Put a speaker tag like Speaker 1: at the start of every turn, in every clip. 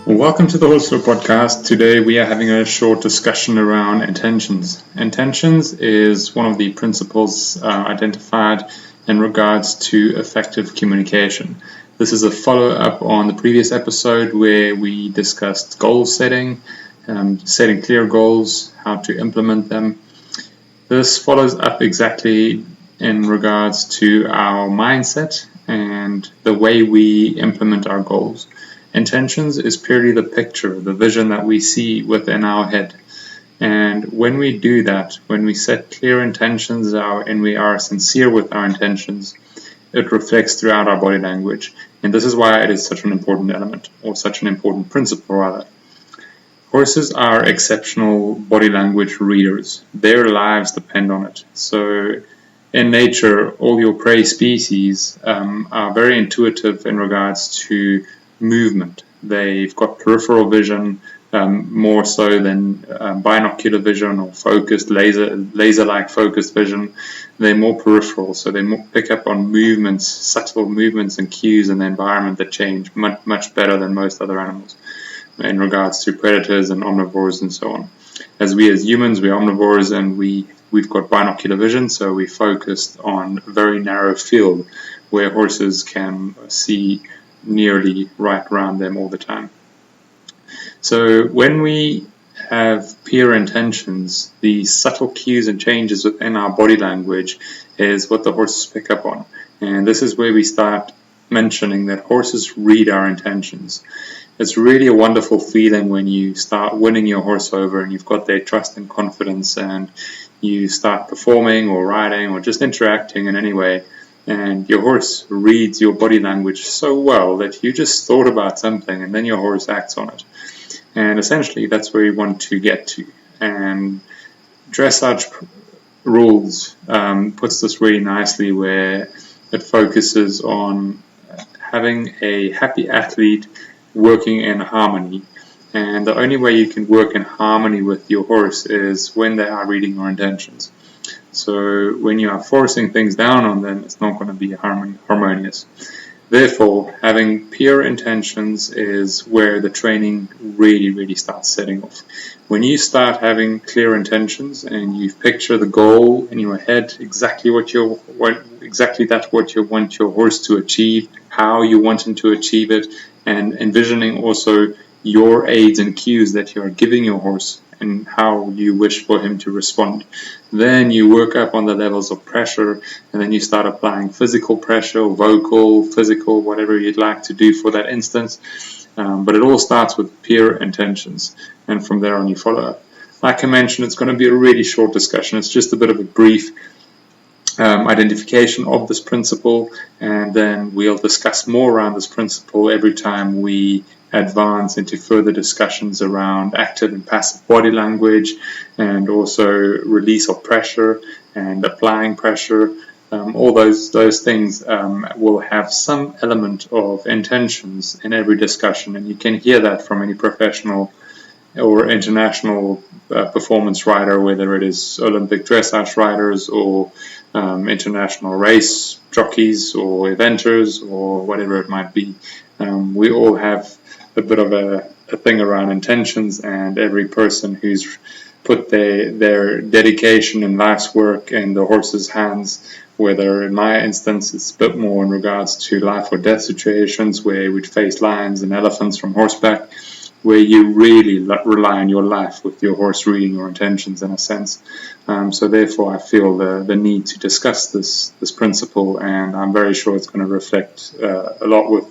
Speaker 1: Welcome to the Horse Flow Podcast. Today we are having a short discussion around intentions. Intentions is one of the principles identified in regards to effective communication. This is a follow-up on the previous episode where we discussed goal setting, setting clear goals, how to implement them. This follows up exactly in regards to our mindset and the way we implement our goals. Intentions is purely the picture, the vision that we see within our head. And when we do that, when we set clear intentions and we are sincere with our intentions, it reflects throughout our body language. And this is why it is such an important element, or such an important principle rather. Horses are exceptional body language readers. Their lives depend on it. So in nature, all your prey species are very intuitive in regards to movement. They've got peripheral vision more so than binocular vision or focused laser-like focused vision. They're more peripheral, so they pick up on movements, subtle movements and cues in the environment that change much better than most other animals in regards to predators and omnivores and so on. As humans, we're omnivores and we've got binocular vision, so we focused on a very narrow field where horses can see nearly right around them all the time. So when we have pure intentions, the subtle cues and changes within our body language is what the horses pick up on. And this is where we start mentioning that horses read our intentions. It's really a wonderful feeling when you start winning your horse over and you've got their trust and confidence and you start performing or riding or just interacting in any way. And your horse reads your body language so well that you just thought about something and then your horse acts on it. And essentially that's where you want to get to. And dressage rules puts this really nicely where it focuses on having a happy athlete working in harmony. And the only way you can work in harmony with your horse is when they are reading your intentions. So when you are forcing things down on them, it's not going to be harmonious. Therefore, having pure intentions is where the training really starts setting off. When you start having clear intentions and you picture the goal in your head, exactly what you want your horse to achieve, how you want him to achieve it, and envisioning also your aids and cues that you are giving your horse and how you wish for him to respond. Then you work up on the levels of pressure and then you start applying physical pressure, vocal, physical, whatever you'd like to do for that instance. But it all starts with pure intentions and from there on you follow up. Like I mentioned, it's going to be a really short discussion. It's just a bit of a brief identification of this principle, and then we'll discuss more around this principle every time we advance into further discussions around active and passive body language and also release of pressure and applying pressure. All those things will have some element of intentions in every discussion, and you can hear that from any professional or international performance rider, whether it is Olympic dressage riders or international race jockeys or eventers or whatever it might be. We all have a bit of a thing around intentions, and every person who's put their dedication and life's work in the horse's hands, whether in my instance it's a bit more in regards to life or death situations where we'd face lions and elephants from horseback, where you really rely on your life with your horse reading your intentions in a sense. So therefore I feel the need to discuss this principle, and I'm very sure it's going to reflect a lot with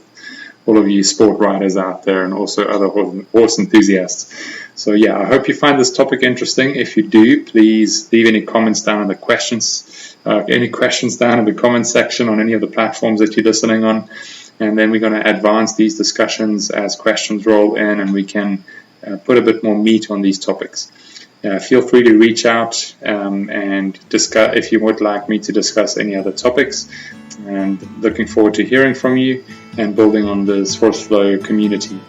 Speaker 1: all of you sport riders out there and also other horse enthusiasts. So yeah, I hope you find this topic interesting. If you do, please leave any comments down in the questions down in the comment section on any of the platforms that you're listening on. And then we're going to advance these discussions as questions roll in and we can put a bit more meat on these topics. Feel free to reach out and discuss if you would like me to discuss any other topics. And looking forward to hearing from you and building on this horse flow community.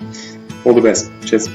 Speaker 1: All the best. Cheers.